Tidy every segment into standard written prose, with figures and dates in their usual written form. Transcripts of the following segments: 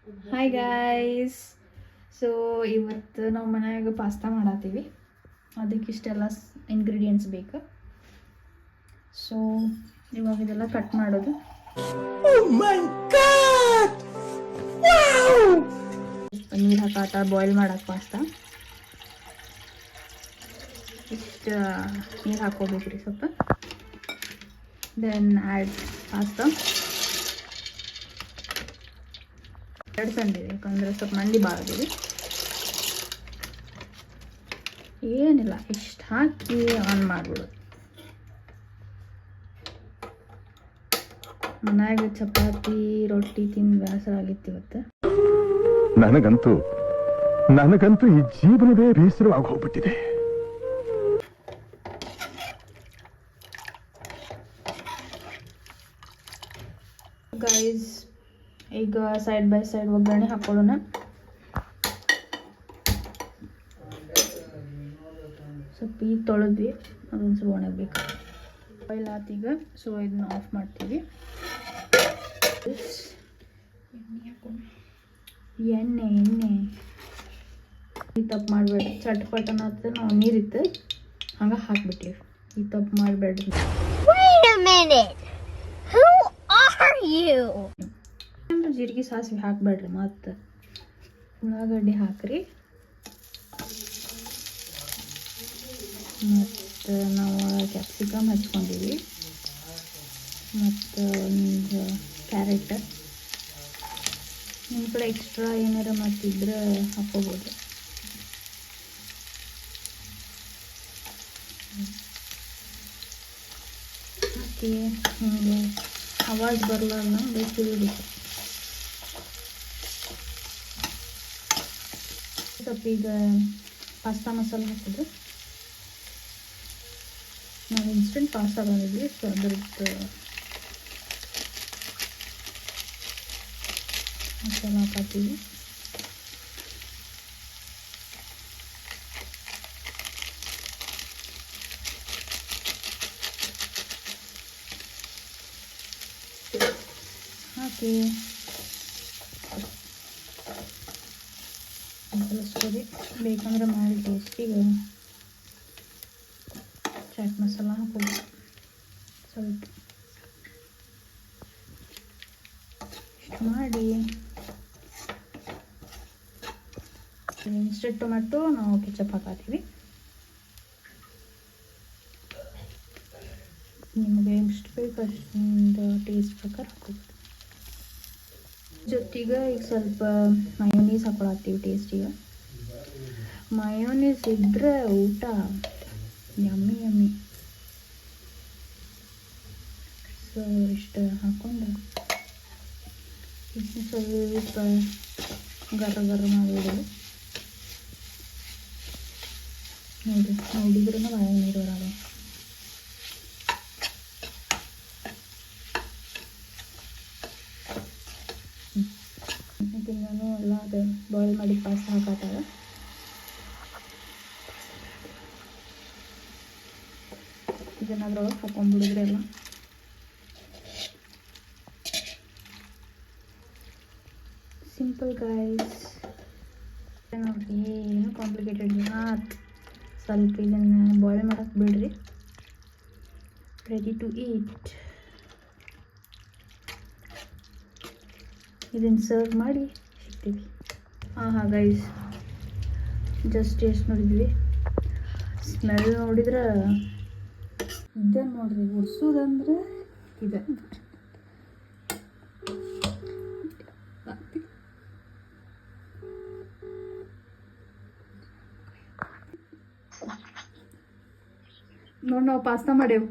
Hi guys. So ಇವತ್ತು ನಾವು ಮನ್ಯಾಗ ಪಾಸ್ತಾ ಮಾಡತ್ತೀವಿ. ಅದಕ್ಕೆ ಇಷ್ಟೆಲ್ಲ ಇಂಗ್ರೀಡಿಯೆಂಟ್ಸ್ ಬೇಕು. ಸೊ ಇವಾಗ ಇದೆಲ್ಲ ಕಟ್ ಮಾಡೋದು. ನೀರು ಹಾಕಾತ ಬಾಯ್ಲ್ ಮಾಡಕ್ಕೆ ಪಾಸ್ತಾ. ಇಷ್ಟು ನೀರು ಹಾಕೋಬೇಕ್ರಿ ಸ್ವಲ್ಪ. Then add pasta. ಎರಡು ತಂದಿದೆ ಯಾಕಂದರೆ ಸ್ವಲ್ಪ ಮಂದಿ ಭಾಳ ಅದೀವಿ. ಏನಿಲ್ಲ, ಇಷ್ಟು ಹಾಕಿ ಆನ್ ಮಾಡ್ಬಿಡೋದು. ಮನ್ಯಾಗ ಚಪಾತಿ ರೊಟ್ಟಿ ತಿಂದು ಬೇಸರ ಆಗಿತ್ತು ಇವತ್ತು. ನನಗಂತೂ ಈ ಜೀವನವೇ ಬೇಸರವಾಗಿ ಹೋಗ್ಬಿಟ್ಟಿದೆ. ಗೈಸ್, ಈಗ ಸೈಡ್ ಬೈ ಸೈಡ್ ಒಗ್ಗರಣೆ ಹಾಕೊಳ್ಳೋಣ. ಸ್ವಲ್ಪ ಈಗ ತೊಳೆದ್ವಿ, ಅದೊಂದು ಸ್ವಲ್ಪ ಒಣಗಬೇಕು. ಆಯಿಲ್ ಆತೀಗ, ಸೊ ಇದನ್ನ ಆಫ್ ಮಾಡ್ತೀವಿ. ಎಣ್ಣೆ ಈ ತಪ್ಪು ಮಾಡಬೇಡ್ರಿ. ಚಟ್ಪಟನ ಹತ್ರ ನಾವು ನೀರಿತ್ತು ಹಂಗೆ ಹಾಕ್ಬಿಟ್ಟಿವಿ. ಈ ತಪ್ಪು ಮಾಡಬೇಡ್ರಿ. ಜೀರಿಗೆ ಸಾಸಿವೆ ಹಾಕಬೇಡ್ರಿ. ಮತ್ತು ಉಳ್ಳಾಗಡ್ಡಿ ಹಾಕ್ರಿ. ಮತ್ತು ನಾವು ಕ್ಯಾಪ್ಸಿಕಮ್ ಹಚ್ಕೊಂಡಿವಿ. ಮತ್ತು ಒಂದು ಕ್ಯಾರೆಟ್. ನಿಮ್ಮ ಕಡೆ ಎಕ್ಸ್ಟ್ರಾ ಏನಾರ ಮತ್ತಿದ್ರೆ ಹಾಕೋಬೋದು. ಹಾಕಿ ಹಿಂಗೆ ಆವಾಜ್ ಬರಲ್ಲ ಬೇಕಿರಬೇಕು. ಸ್ವಲ್ಪ ಈಗ ಪಾಸ್ತಾ ಮಸಾಲೆ ಹಾಕಿದ್ರೆ ನಾವು ಇನ್ಸ್ಟೆಂಟ್ ಪಾಸ್ತಾ ಬಂದಿದ್ವಿ. ಸೊ ಅದ್ರದ್ದು ಮಸಾಲೆ ಹಾಕತ್ತೀವಿ. ಹಾಕಿ ಕಲಿಸ್ಕೊಡಿ. ಬೇಕಂದ್ರೆ ಮಾಡಿ ಟೇಸ್ಟಿಗೆ ಚಾಟ್ ಮಸಾಲ ಹಾಕೋದು ಸ್ವಲ್ಪ. ಇಷ್ಟು ಮಾಡಿ ಇನ್ಸ್ಟೆಂಟ್ ಟೊಮೆಟೊ ನಾವು ಕೆಚಪ್ ಹಾಕತ್ತೀವಿ. ನಿಮಗೆ ಎಷ್ಟು ಬೇಕು ಅಷ್ಟೊಂದು ಟೇಸ್ಟ್ ಪ್ರಕಾರ ಹಾಕೋದು. ಜೊತೆಗೆ ಈಗ ಸ್ವಲ್ಪ ಮಯೋನೀಸ್ ಹಾಕೊಳತ್ತೀವಿ ಟೇಸ್ಟಿಗೆ. ಮಯೋನೀಸ್ ಇದ್ದರೆ ಊಟ ಯಮ್ಮಿ. ಸೊ ಇಷ್ಟು ಹಾಕ್ಕೊಂಡು ಇದನ್ನ ಸ್ವಲ್ಪ ಗರ ಮಾಡಿಬಿಡೋದು. ನೋಡಿದ್ರೂ ಭಾಳ ನೀರು ಬರೋದು. ನಾನು ಎಲ್ಲ ಅದು ಬಾಯ್ಲ್ ಮಾಡಿ ಪಾಸ್ತಾ ಹಾಕತ್ತಾಗ ಇದನ್ನ ಅದ್ರೊಳಗೆ ಹಾಕೊಂಡ್ಬಿಡಿದ್ರೆ ಎಲ್ಲ ಸಿಂಪಲ್ ಗೈಸ್. ನೋಡ್ರಿ, ಏನು ಕಾಂಪ್ಲಿಕೇಟೆಡ್ ಇಲ್ಲ. ಸ್ವಲ್ಪ ಇದನ್ನು ಬಾಯ್ಲ್ ಮಾಡಕ್ಕೆ ಬಿಡ್ರಿ. Ready to eat. ಇದನ್ನು ಸರ್ವ್ ಮಾಡಿ ಸಿಗ್ತೀವಿ. ಹಾಂ ಗೈಸ್, ಜಸ್ಟ್ ಟೇಸ್ಟ್ ನೋಡಿದ್ವಿ. ಸ್ಮೆಲ್ ನೋಡಿದ್ರೆ ಇದನ್ನು ನೋಡ್ರಿ, ಉರ್ಸೋದಂದ್ರೆ ಇದೆ. ನೋಡಿ, ನಾವು ಪಾಸ್ತಾ ಮಾಡೇವು.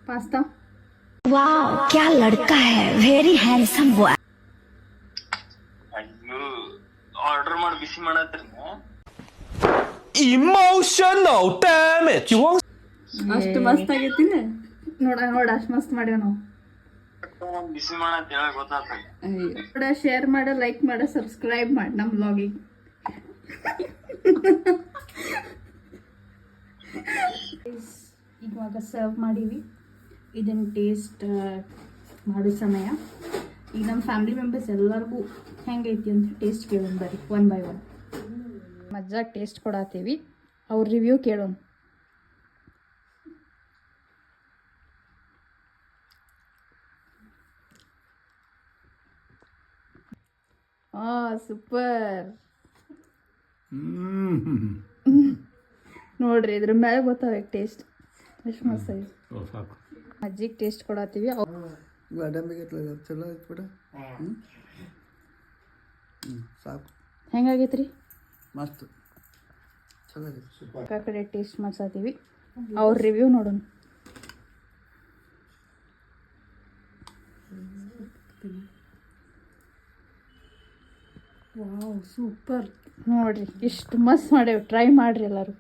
पास्ता। वाह, क्या लड़का है, वेरी हैंडसम बॉय। ಆರ್ಡರ್ ಮಾಡಿ ಬಿಸಿ ಮಾಡತ್ರಿ. Emotional damage. ಅಷ್ಟು ಮಸ್ತ್ ಆಗೈತಿ. ನೋಡ ಅಷ್ಟು ಮಸ್ತ್ ಮಾಡ್ಯಾವ ನಾವು. ಬಿಸಿ ಮಾಡತ್ ಹೇಳ ಗೊತ್ತಾಗ್ತದೆ. ಶೇರ್ ಮಾಡ, ಲೈಕ್ ಮಾಡ, ಸಬ್ಸ್ಕ್ರೈಬ್ ಮಾಡಿ ನಮ್ಮ ಬ್ಲಾಗಿಗೆ. ಇವಾಗ ಸರ್ವ್ ಮಾಡೀವಿ. ಇದನ್ನು ಟೇಸ್ಟ್ ಮಾಡೋ ಸಮಯ. ಈಗ ನಮ್ಮ ಫ್ಯಾಮಿಲಿ ಮೆಂಬರ್ಸ್ ಎಲ್ಲರಿಗೂ ಹೆಂಗೈತಿ ಅಂತ ಟೇಸ್ಟ್ ಕೇಳೋಣ ಬರ್ರಿ, 1 by 1. ಮಜ್ಜಾಗಿ ಟೇಸ್ಟ್ ಕೊಡತ್ತೀವಿ, ಅವ್ರ ರಿವ್ಯೂ ಕೇಳೋಣ. ಸೂಪರ್ ನೋಡ್ರಿ, ಇದ್ರ ಮೇಲೆ ಗೊತ್ತಾಗಬೇಕು ಟೇಸ್ಟ್ ಎಷ್ಟು ಮಸ್ತ್ ಐತಿ. ಅಜ್ಜಿಗೆ ಟೇಸ್ಟ್ ಕೊಡತ್ತೀವಿ. ಹೆಂಗಾಗೈತ್ರಿ? ಮಸ್ತ್ ಚಲೋ ಆ ಕಡೆ ಟೇಸ್ಟ್ ಮಾಡ್ಸತ್ತೀವಿ, ಅವ್ರ ರಿವ್ಯೂ ನೋಡೋಣ. ವಾವ್, ಸೂಪರ್ ನೋಡ್ರಿ, ಇಷ್ಟು ಮಸ್ತ್ ಮಾಡೇವಿ. ಟ್ರೈ ಮಾಡ್ರಿ ಎಲ್ಲರೂ.